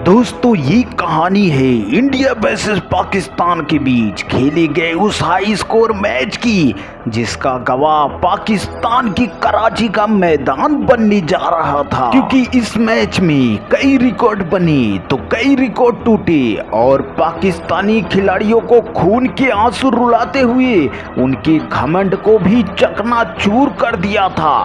दोस्तों ये कहानी है इंडिया वर्सेस पाकिस्तान के बीच खेले गए उस हाई स्कोर मैच की जिसका गवाह पाकिस्तान की कराची का मैदान बनने जा रहा था। क्योंकि इस मैच में कई रिकॉर्ड बने तो कई रिकॉर्ड टूटे और पाकिस्तानी खिलाड़ियों को खून के आंसू रुलाते हुए उनके घमंड को भी चकनाचूर कर दिया था।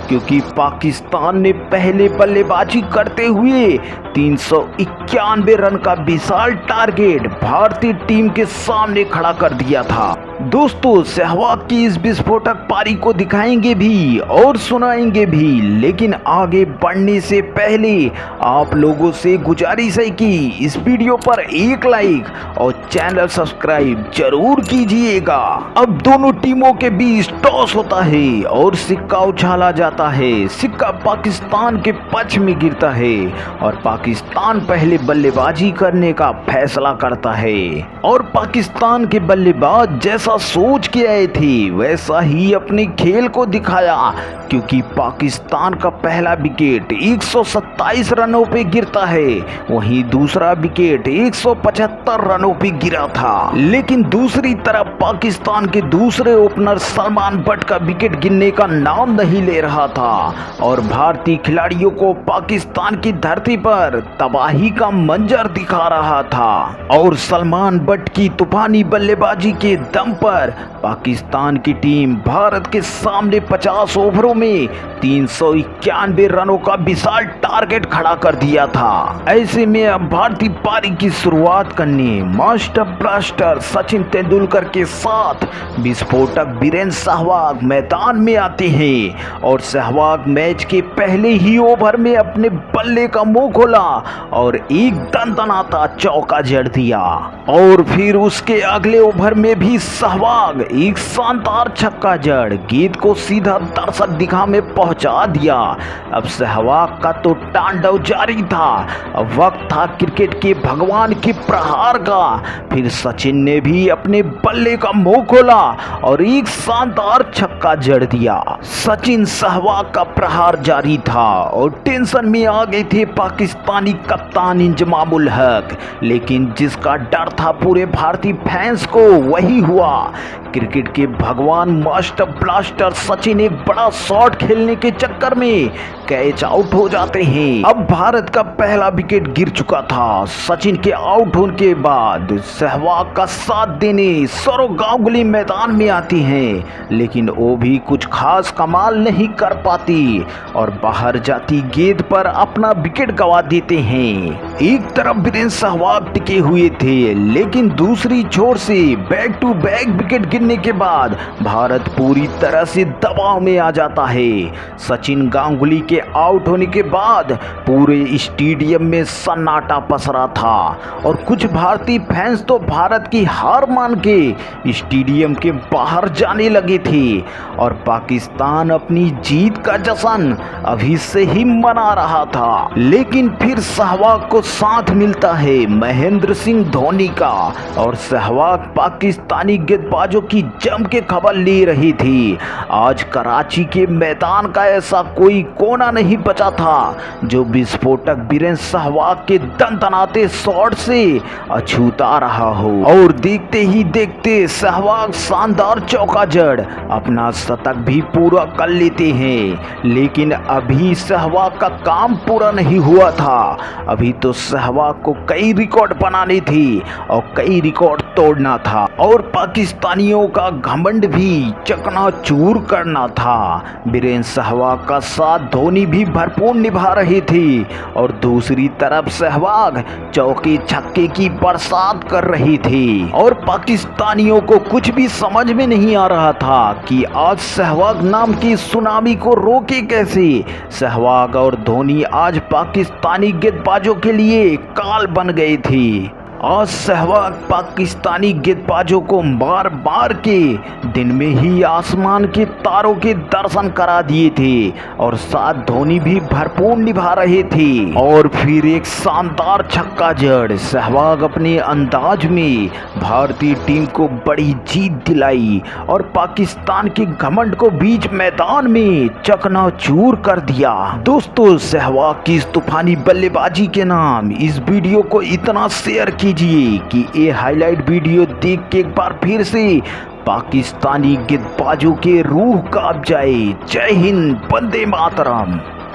क्योंकि पाकिस्तान ने पहले बल्लेबाजी करते हुए 391 रन का विशाल टारगेट भारतीय टीम के सामने खड़ा कर दिया था। दोस्तों सहवाग की इस विस्फोटक पारी को दिखाएंगे भी और सुनाएंगे भी, लेकिन आगे बढ़ने से पहले आप लोगों से गुजारिश है कि इस वीडियो पर एक लाइक और चैनल सब्सक्राइब जरूर कीजिएगा। अब दोनों टीमों के बीच टॉस होता है और सिक्का उछाला जाता है। सिक्का पाकिस्तान के पक्ष में गिरता है और पाकिस्तान पहले बल्लेबाजी करने का फैसला करता है और पाकिस्तान के बल्लेबाज जैसा सोच के आए थे वैसा ही अपने खेल को दिखाया। क्योंकि पाकिस्तान का पहला विकेट 127 रनों पे गिरता है, वहीं दूसरा विकेट 175 रनों पे गिरा था। लेकिन दूसरी तरफ पाकिस्तान के दूसरे ओपनर सलमान बट का विकेट गिरने का नाम नहीं ले रहा था और भारतीय खिलाड़ियों को पाकिस्तान की धरती पर तबाही का मंजर दिखा रहा था। और सलमान बट की तूफानी बल्लेबाजी के दम पर पाकिस्तान की टीम भारत के सामने 50 ओवरों में 391 रनों का विशाल टारगेट खड़ा कर दिया था। ऐसे में अब भारतीय पारी की शुरुआत करने मास्टर ब्लास्टर सचिन तेंदुलकर के साथ विस्फोटक वीरेंद्र सहवाग मैदान में आते हैं और सहवाग मैच के पहले ही ओवर में अपने बल्ले का मुंह खोला और एक दनदनाता चौका जड़ दिया और फिर उसके अगले ओवर में भी सहवाग एक शानदार छक्का जड़ गेंद को सीधा दर्शक दिखा में पहुंचा दिया। अब सहवाग का तो तांडव जारी था। अब वक्त था क्रिकेट के भगवान के प्रहार का। फिर सचिन ने भी अपने बल्ले का मुंह खोला और एक शानदार छक्का जड़ दिया। सचिन सहवाग का प्रहार जारी था और टेंशन में आ गए थे पाकिस्तानी कप्तान इंजमाम उल हक, लेकिन जिसका डर था पूरे भारतीय फैंस को वही हुआ। क्रिकेट के भगवान मास्टर ब्लास्टर सचिन एक बड़ा शॉट खेलने के चक्कर में कैच आउट हो जाते हैं। अब भारत का पहला विकेट गिर चुका था। सचिन के आउट होने के बाद सहवाग का साथ देने सौरव गांगुली मैदान में आती हैं, लेकिन वो भी कुछ खास कमाल नहीं कर पाती और बाहर जाती गेंद पर अपना विकेट गंवा देते हैं। एक तरफ वीरेंद्र सहवाग टिके हुए थे, लेकिन दूसरी छोर से बैक टू बैक विकेट गिरने के बाद भारत पूरी तरह से दबाव में आ जाता है। सचिन गांगुली के आउट होने के बाद पूरे स्टेडियम में सन्नाटा पसरा था और कुछ भारतीय फैंस तो भारत की हार मान के स्टेडियम के बाहर जाने लगे थे और पाकिस्तान अपनी जीत का जश्न अभी से ही मना रहा था। लेकिन फिर सहवाग को साथ मिलता है महेंद्र सिंह धोनी का और सहवाग पाकिस्तानी गेंदबाजों की जम के खबर ले रही थी। आज कराची के मैदान का ऐसा कोई कोना नहीं बचा था जो विस्फोटक वीरेंद्र सहवाग के दनदनाते शॉट से अछूता रहा हो। और देखते ही देखते सहवाग शानदार चौका जड़ अपना शतक भी पूरा कर लेते हैं। लेकिन अभी सहवाग का काम पूरा नहीं हुआ था। अभी तो सहवाग को कई रिकॉर्ड बनाने थे और कई रिकॉर्ड तोड़ना था और पाकिस्तानियों का घमंड भी चकनाचूर करना था। वीरेंद्र सहवाग का साथ धोनी भी भरपूर निभा रहे थे और दूसरी तरफ सहवाग चौके छक्के की बरसात कर रही थी और पाकिस्तानियों को कुछ भी समझ में नहीं आ रहा था कि आज सहवाग नाम की सुनामी को रोके कैसे। सहवाग और धोनी आज पाकिस्तानी गेंदबाजों के लिए काल बन गए थे आज सहवाग पाकिस्तानी गेंदबाजों को मार मार के दिन में ही आसमान के तारों के दर्शन करा दिए थे और साथ धोनी भी भरपूर निभा रहे थे। और फिर एक शानदार छक्का जड़ सहवाग अपने अंदाज में भारतीय टीम को बड़ी जीत दिलाई और पाकिस्तान के घमंड को बीच मैदान में चकनाचूर कर दिया। दोस्तों, सहवाग की इस तूफानी बल्लेबाजी के नाम इस वीडियो को इतना शेयर कीजिए कि ये हाईलाइट वीडियो देख के एक बार फिर से पाकिस्तानी गेंदबाजों के रूह कांप जाए। जय हिंद, वंदे मातरम।